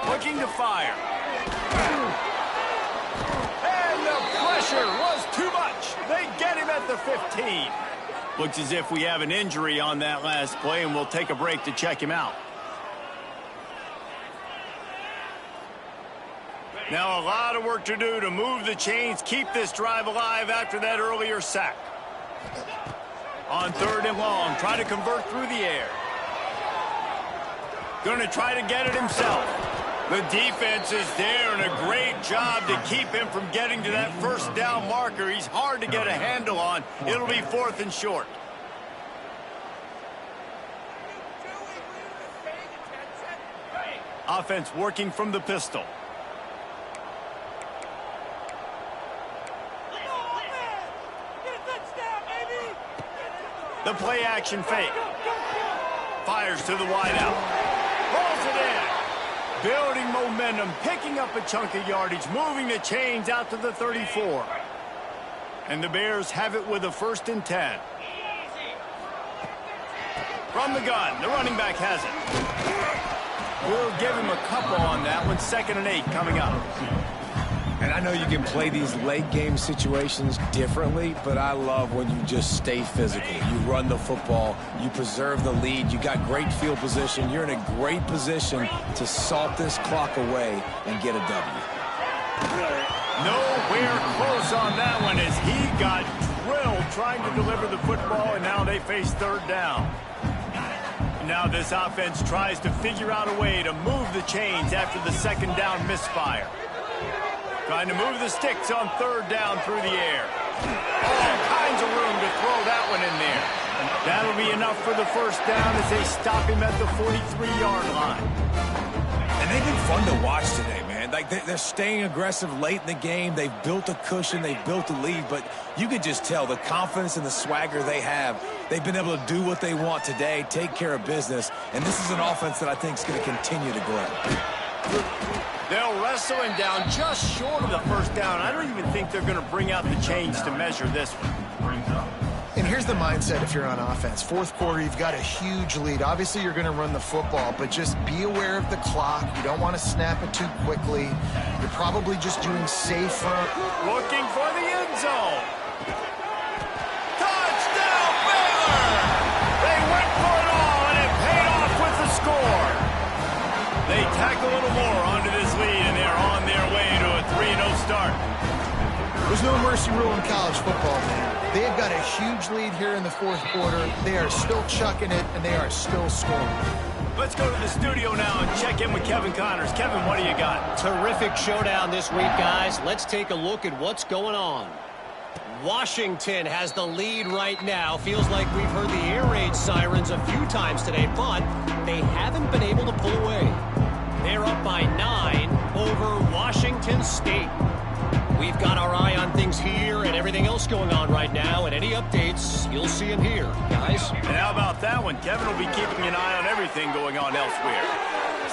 A: Looking to fire. And the pressure was too much. They get him at the 15. Looks as if we have an injury on that last play, and we'll take a break to check him out. Now a lot of work to do to move the chains, keep this drive alive after that earlier sack. On third and long, try to convert through the air. Going to try to get it himself. The defense is there, and a great job to keep him from getting to that first down marker. He's hard to get a handle on. It'll be fourth and short. Offense working from the pistol. The play action fake. Fires to the wideout. Rolls it in. Building momentum, picking up a chunk of yardage, moving the chains out to the 34. And the Bears have it with a 1st and 10. From the gun, the running back has it. We'll give him a couple on that one. 2nd and 8 coming up.
C: And I know you can play these late game situations differently, but I love when you just stay physical. You run the football, you preserve the lead, you got great field position. You're in a great position to salt this clock away and get a W.
A: Nowhere close on that one as he got drilled trying to deliver the football, and now they face third down. Now this offense tries to figure out a way to move the chains after the 2nd down misfire. Trying to move the sticks on third down through the air. All kinds of room to throw that one in there. That'll be enough for the 1st down as they stop him at the 43-yard line.
C: And they've been fun to watch today, man. Like they're staying aggressive late in the game. They've built a cushion. They've built a lead. But you could just tell the confidence and the swagger they have. They've been able to do what they want today, take care of business. And this is an offense that I think is going to continue to grow.
A: They'll wrestle him down just short of the 1st down. I don't even think they're going to bring out the chains to measure this one.
B: And here's the mindset if you're on offense. Fourth quarter, you've got a huge lead. Obviously, you're going to run the football, but just be aware of the clock. You don't want to snap it too quickly. You're probably just doing safe run.
A: Looking for the end zone. Touchdown, Baylor! They went for it all, and it paid off with the score. They tack a little more onto this lead, and they're on their way to a 3-0 start.
B: There's no mercy rule in college football, man. They've got a huge lead here in the fourth quarter. They are still chucking it, and they are still scoring.
A: Let's go to the studio now and check in with Kevin Connors. Kevin, what do you got?
D: Terrific showdown this week, guys. Let's take a look at what's going on. Washington has the lead right now. Feels like we've heard the air raid sirens a few times today, but they haven't been able to pull away. They're up by 9 over Washington State. We've got our eye on things here and everything else going on right now, and any updates, you'll see them here, guys.
A: And how about that one? Kevin will be keeping an eye on everything going on elsewhere.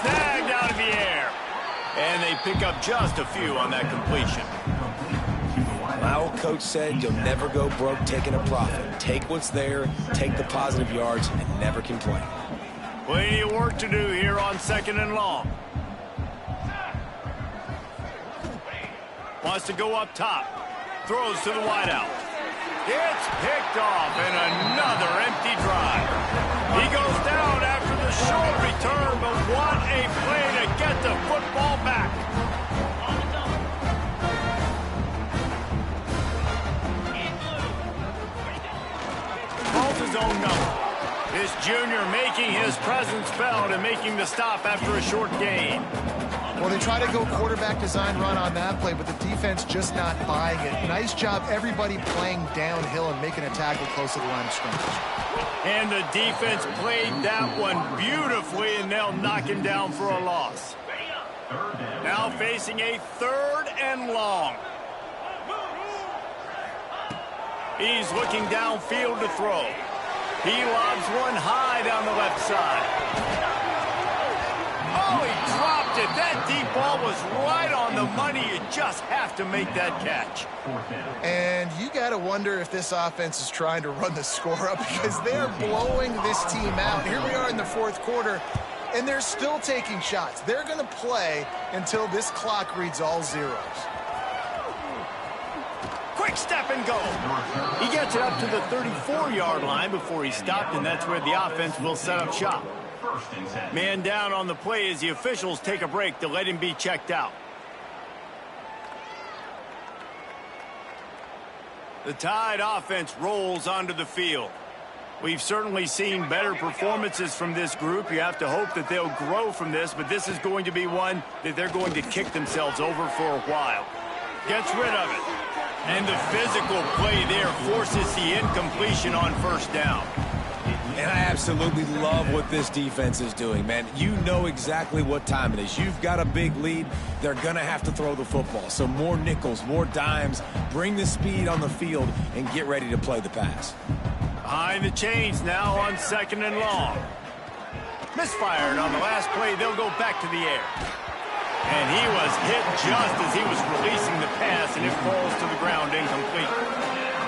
A: Snagged out of the air. And they pick up just a few on that completion.
C: My old coach said you'll never go broke taking a profit. Take what's there, take the positive yards, and never complain.
A: Plenty of work to do here on 2nd and long. Wants to go up top. Throws to the wideout. It's picked off, and another empty drive. He goes down after the short return, but what a play to get the football back. Calls his own number. This junior making his presence felt and making the stop after a short gain.
B: Well, they try to go quarterback design run on that play, but the defense just not buying it. Nice job, everybody playing downhill and making a tackle close to the line of scrimmage.
A: And the defense played that one beautifully, and they'll knock him down for a loss. Now facing a 3rd and long. He's looking downfield to throw. He lobs one high down the left side. Oh, he dropped it. That deep ball was right on the money. You just have to make that catch.
B: And you got to wonder if this offense is trying to run the score up because they're blowing this team out. Here we are in the 4th quarter, and they're still taking shots. They're going to play until this clock reads all zeros.
A: Quick step and go. He gets it up to the 34-yard line before he stopped, and that's where the offense will set up shop. Man down on the play as the officials take a break to let him be checked out. The Tide offense rolls onto the field. We've certainly seen better performances from this group. You have to hope that they'll grow from this, but this is going to be one that they're going to kick themselves over for a while. Gets rid of it. And the physical play there forces the incompletion on 1st down.
C: And I absolutely love what this defense is doing, man. You know exactly what time it is. You've got a big lead. They're going to have to throw the football. So more nickels, more dimes. Bring the speed on the field and get ready to play the pass.
A: Behind the chains now on 2nd and long. Misfired on the last play. They'll go back to the air. And he was hit just as he was releasing the pass, and it falls to the ground incomplete.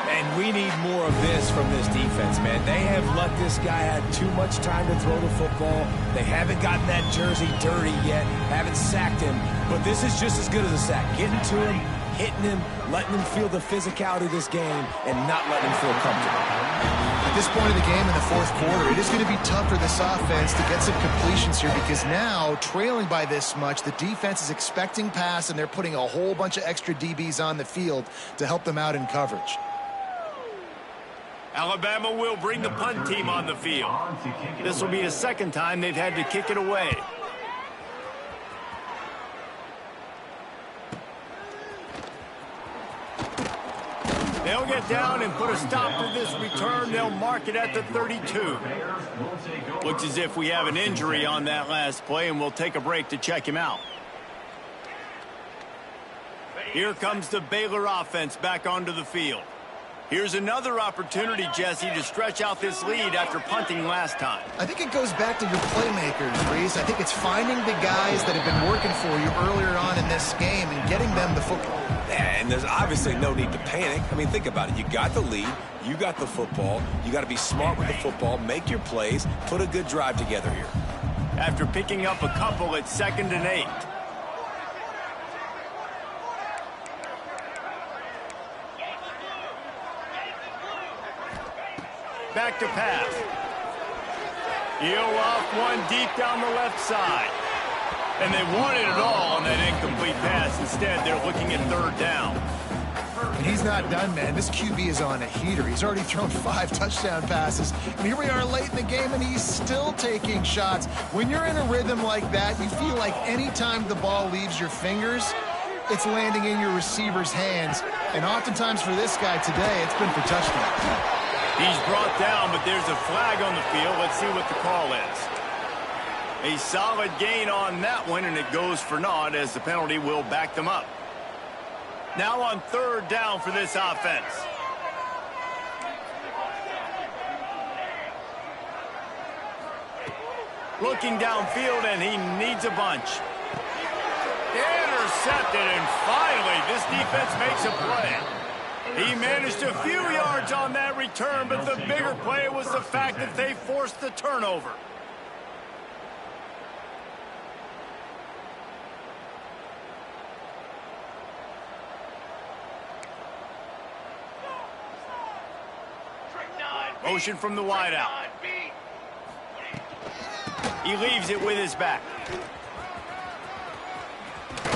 C: And we need more of this from this defense, man. They have let this guy have too much time to throw the football. They haven't gotten that jersey dirty yet, haven't sacked him. But this is just as good as a sack. Getting to him, hitting him, letting him feel the physicality of this game, and not letting him feel comfortable.
B: At this point of the game in the 4th quarter, it is going to be tough for this offense to get some completions here because now, trailing by this much, the defense is expecting pass, and they're putting a whole bunch of extra DBs on the field to help them out in coverage.
A: Alabama will bring the punt team on the field. This will be the 2nd time they've had to kick it away. They'll get down and put a stop to this return. They'll mark it at the 32. Looks as if we have an injury on that last play, and we'll take a break to check him out. Here comes the Baylor offense back onto the field. Here's another opportunity, Jesse, to stretch out this lead after punting last time.
B: I think it goes back to your playmakers, Reese. I think it's finding the guys that have been working for you earlier on in this game and getting them the football.
C: Yeah, and there's obviously no need to panic. I mean, think about it. You got the lead. You got the football. You got to be smart with the football, make your plays, put a good drive together here.
A: After picking up a couple at 2nd and 8. Back to pass. He'll off one deep down the left side. And they wanted it all on that incomplete pass. Instead, they're looking at 3rd down.
B: And he's not done, man. This QB is on a heater. He's already thrown 5 touchdown passes. And here we are late in the game, and he's still taking shots. When you're in a rhythm like that, you feel like any time the ball leaves your fingers, it's landing in your receiver's hands. And oftentimes for this guy today, it's been for touchdowns.
A: He's brought down, but there's a flag on the field. Let's see what the call is. A solid gain on that one, and it goes for naught as the penalty will back them up. Now on third down for this offense. Looking downfield, and he needs a bunch. Intercepted, and finally this defense makes a play. He managed a few yards on that return, but the bigger play was the fact that they forced the turnover. Motion from the wideout. He leaves it with his back.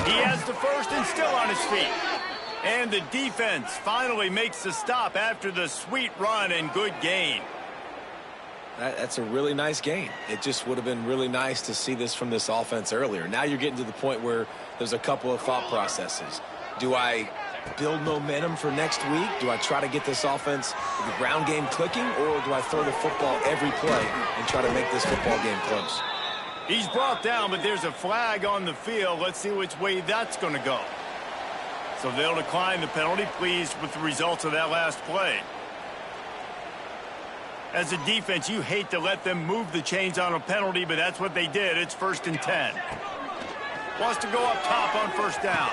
A: He has the first and still on his feet. And the defense finally makes the stop after the sweet run and good gain.
C: That's a really nice gain. It just would have been really nice to see this from this offense earlier. Now you're getting to the point where there's a couple of thought processes. Do I build momentum for next week? Do I try to get this offense, the ground game clicking, or do I throw the football every play and try to make this football game close?
A: He's brought down, but there's a flag on the field. Let's see which way that's going to go. So they'll decline the penalty, pleased with the results of that last play. As a defense, you hate to let them move the chains on a penalty, but that's what they did. It's 1st and 10. Wants to go up top on first down.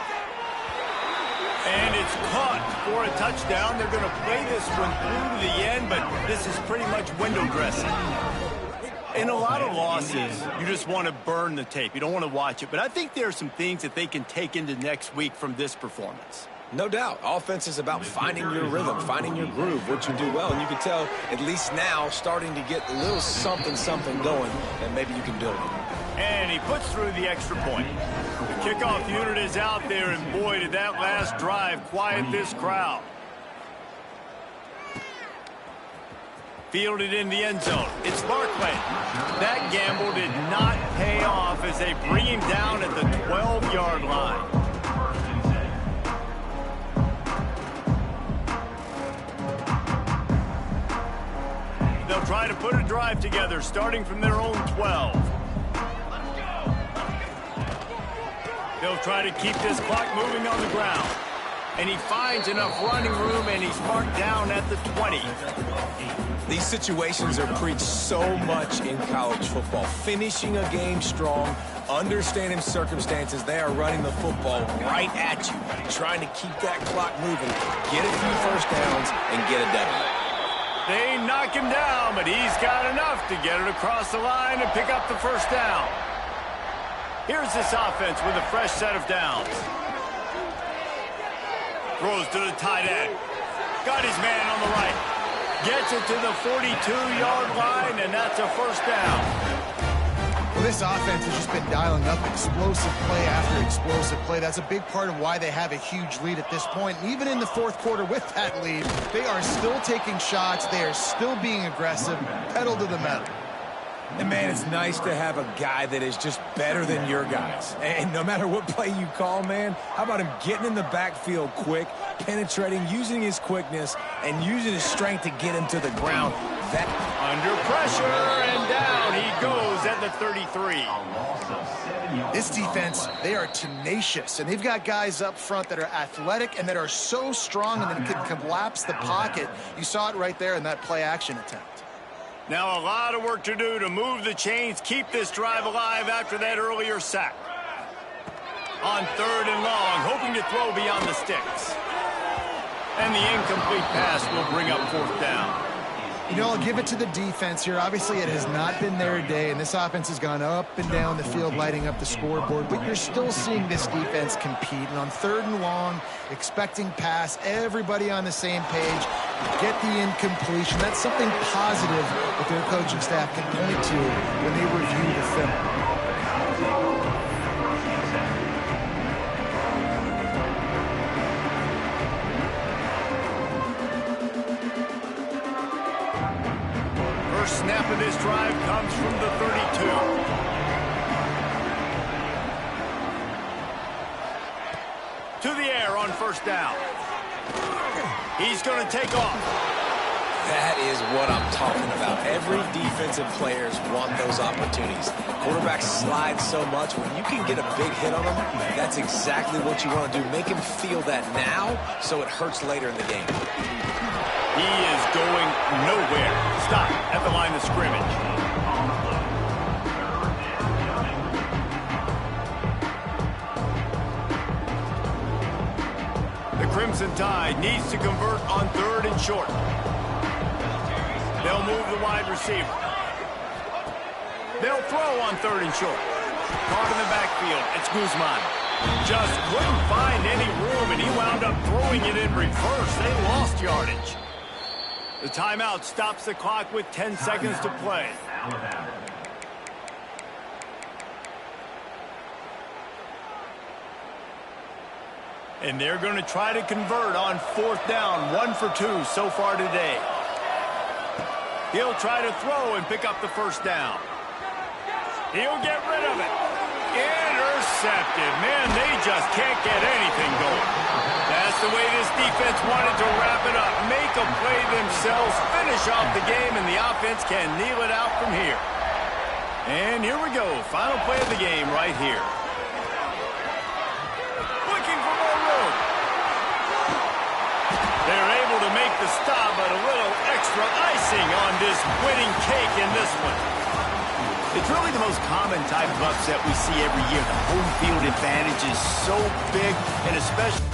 A: And it's caught for a touchdown. They're going to play this one through to the end, but this is pretty much window dressing. In a lot of losses, you just want to burn the tape. You don't want to watch it. But I think there are some things that they can take into next week from this performance.
C: No doubt. Offense is about finding your rhythm, finding your groove, what you do well. And you can tell, at least now, starting to get a little something going, and maybe you can build it.
A: And he puts through the extra point. The kickoff unit is out there, and boy, did that last drive quiet this crowd. Fielded in the end zone. It's Barkley. That gamble did not pay off as they bring him down at the 12-yard line. They'll try to put a drive together, starting from their own 12. They'll try to keep this clock moving on the ground. And he finds enough running room, and he's marked down at the 20.
C: These situations are preached so much in college football. Finishing a game strong, understanding circumstances. They are running the football right at you, trying to keep that clock moving, get a few first downs, and get a W.
A: They knock him down, but he's got enough to get it across the line and pick up the first down. Here's this offense with a fresh set of downs. Throws to the tight end. Got his man on the right. Gets it to the 42-yard line, and that's a first down.
B: Well, this offense has just been dialing up explosive play after explosive play. That's a big part of why they have a huge lead at this point. And even in the fourth quarter with that lead, they are still taking shots. They are still being aggressive, pedal to the metal.
C: And, man, it's nice to have a guy that is just better than your guys. And no matter what play you call, man, how about him getting in the backfield quick, penetrating, using his quickness, and using his strength to get him to the ground. That
A: under pressure, and down he goes at the 33.
B: This defense, they are tenacious, and they've got guys up front that are athletic and that are so strong and that can collapse the pocket. You saw it right there in that play-action attempt.
A: Now a lot of work to do to move the chains, keep this drive alive after that earlier sack. On 3rd and long, hoping to throw beyond the sticks. And the incomplete pass will bring up 4th down.
B: You know, I'll give it to the defense here. Obviously, it has not been their day, and this offense has gone up and down the field, lighting up the scoreboard, but you're still seeing this defense compete. And on 3rd and long, expecting pass, everybody on the same page, get the incompletion. That's something positive that their coaching staff can point to when they review the film.
A: First snap of this drive comes from the 32. to the air on first down. He's going to take off.
C: That is what I'm talking about. Every defensive players want those opportunities. Quarterbacks slide so much. When you can get a big hit on them, that's exactly what you want to do. Make him feel that now so it hurts later in the game.
A: He is going nowhere. Stop at the line of scrimmage. The Crimson Tide needs to convert on 3rd and short. They'll move the wide receiver. They'll throw on 3rd and short. Caught in the backfield. It's Guzman. Just couldn't find any room, and he wound up throwing it in reverse. They lost yardage. The timeout stops the clock with 10 seconds to play. And they're going to try to convert on 4th down. 1 for 2 so far today. He'll try to throw and pick up the first down. He'll get rid of it. Intercepted. Man, they just can't get anything going. That's the way this defense wanted to wrap it up. Make a play themselves, finish off the game, and the offense can kneel it out from here. And here we go. Final play of the game right here. Looking for more room. They're able to make the stop, but a little extra icing on this winning cake in this one. It's really the most common type of upset we see every year. The home field advantage is so big, and especially